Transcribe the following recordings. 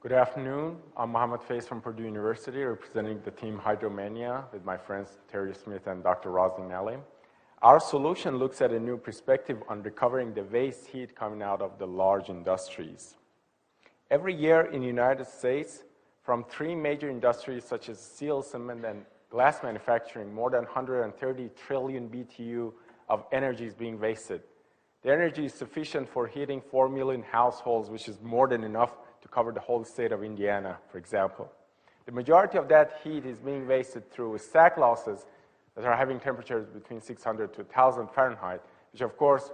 Good afternoon. I'm Mohammed Faiz from Purdue University, representing the team Hydromania with my friends Terry Smith and Dr. Rosny Nalim. Our solution looks at a new perspective on recovering the waste heat coming out of the large industries. Every year in the United States, from three major industries such as steel, cement, and glass manufacturing, more than 130 trillion BTU of energy is being wasted. The energy is sufficient for heating 4 million households, which is more than enough to cover the whole state of Indiana, for example. The majority of that heat is being wasted through stack losses that are having temperatures between 600 to 1,000 Fahrenheit, which of course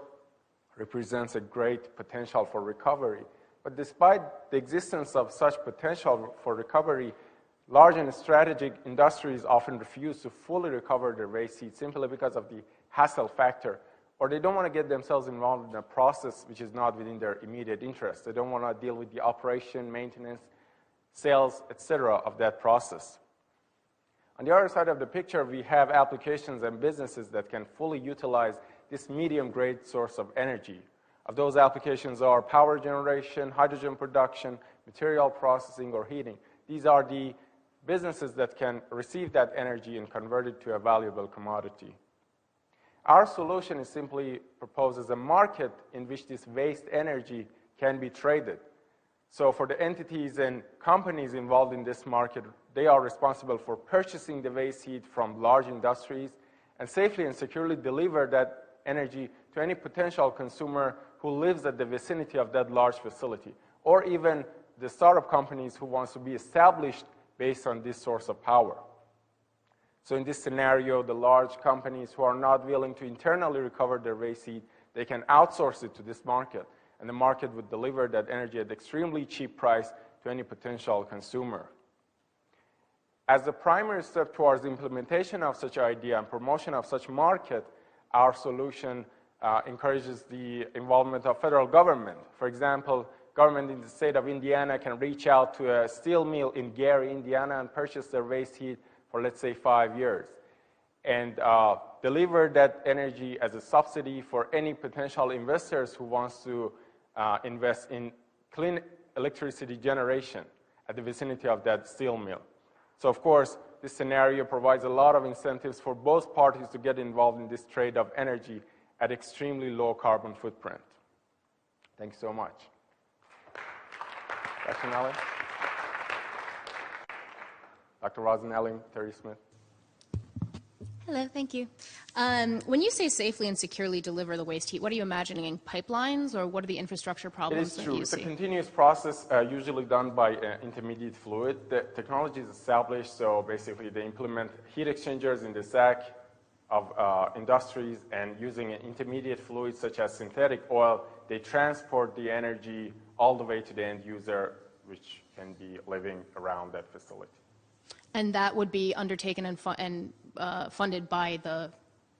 represents a great potential for recovery. But despite the existence of such potential for recovery, large and strategic industries often refuse to fully recover their waste heat simply because of the hassle factor, or they don't want to get themselves involved in a process which is not within their immediate interest. They don't want to deal with the operation, maintenance, sales, etc. of that process. On the other side of the picture, we have applications and businesses that can fully utilize this medium-grade source of energy. Of those applications are power generation, hydrogen production, material processing, or heating. These are the businesses that can receive that energy and convert it to a valuable commodity. Our solution is simply proposes a market in which this waste energy can be traded. So for the entities and companies involved in this market, they are responsible for purchasing the waste heat from large industries and safely and securely deliver that energy to any potential consumer who lives at the vicinity of that large facility, or even the startup companies who wants to be established based on this source of power. So in this scenario, the large companies who are not willing to internally recover their waste heat, they can outsource it to this market, and the market would deliver that energy at extremely cheap price to any potential consumer. As the primary step towards the implementation of such idea and promotion of such market, our solution encourages the involvement of federal government. For example, government in the state of Indiana can reach out to a steel mill in Gary, Indiana, and purchase their waste heat for, let's say, 5 years, and deliver that energy as a subsidy for any potential investors who wants to invest in clean electricity generation at the vicinity of that steel mill. So, of course, this scenario provides a lot of incentives for both parties to get involved in this trade of energy at extremely low carbon footprint. Thanks so much. Dr. Nalim? Dr. Rosny Nalim, Terry Smith. Hello, thank you. When you say safely and securely deliver the waste heat, what are you imagining? Pipelines, or what are the infrastructure problems that you see? It is true. It's a continuous process, usually done by intermediate fluid. The technology is established, so basically they implement heat exchangers in the stack of industries, and using an intermediate fluid such as synthetic oil, they transport the energy all the way to the end user, which can be living around that facility. And that would be undertaken and funded by the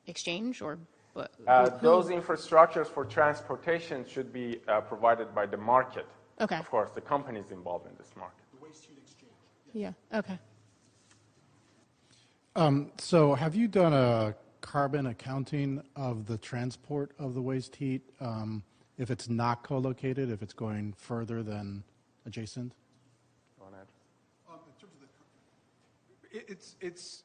exchange, or those infrastructures for transportation should be provided by the market. Okay. Of course, the companies involved in this market. The waste heat exchange. Yeah. Okay. So have you done a carbon accounting of the transport of the waste heat if it's not co-located, if it's going further than adjacent? In terms of it's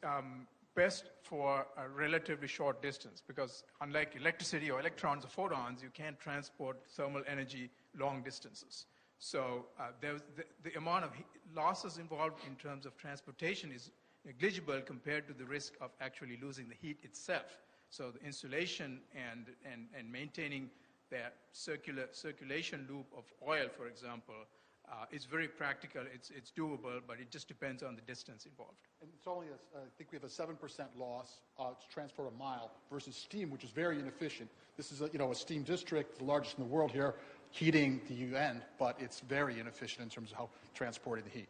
best for a relatively short distance, because unlike electricity or electrons or photons, you can't transport thermal energy long distances. So the amount of losses involved in terms of transportation is negligible compared to the risk of actually losing the heat itself. So the insulation and maintaining that circulation loop of oil, for example, is very practical. It's doable, but it just depends on the distance involved. And it's only, I think we have a 7% loss to transport a mile versus steam, which is very inefficient. This is a steam district, the largest in the world here, heating the UN, but it's very inefficient in terms of how transporting the heat.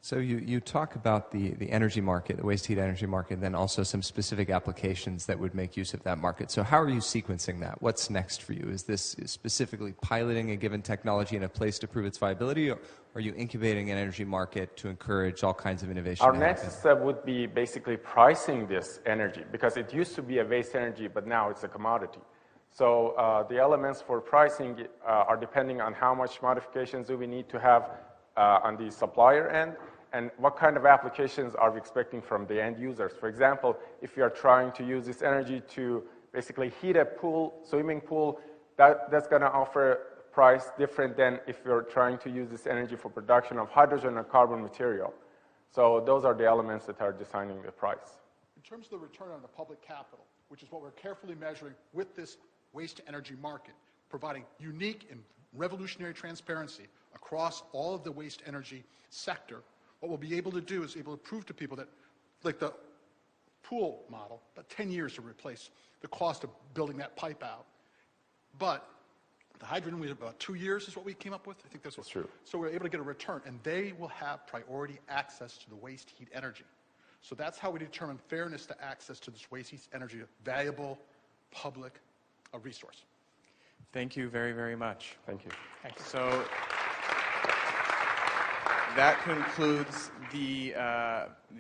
So you talk about the energy market, the waste heat energy market, and then also some specific applications that would make use of that market. So how are you sequencing that? What's next for you? Is this specifically piloting a given technology in a place to prove its viability, or are you incubating an energy market to encourage all kinds of innovation? Our next step would be basically pricing this energy, because it used to be a waste energy, but now it's a commodity. So the elements for pricing are depending on how much modifications do we need to have on the supplier end, and what kind of applications are we expecting from the end users. For example, if you are trying to use this energy to basically heat a pool, swimming pool, that's going to offer a price different than if you're trying to use this energy for production of hydrogen or carbon material. So those are the elements that are designing the price. In terms of the return on the public capital, which is what we're carefully measuring with this waste-to-energy market, providing unique and revolutionary transparency across all of the waste-energy sector, what we'll be able to do is able to prove to people that, like the pool model, about 10 years to replace the cost of building that pipe out. But the hydrogen, we about 2 years is what we came up with. I think that's true. So we're able to get a return, and they will have priority access to the waste heat energy. So that's how we determine fairness to access to this waste heat energy, a valuable public resource. Thank you very, very much. Thank you. So that concludes the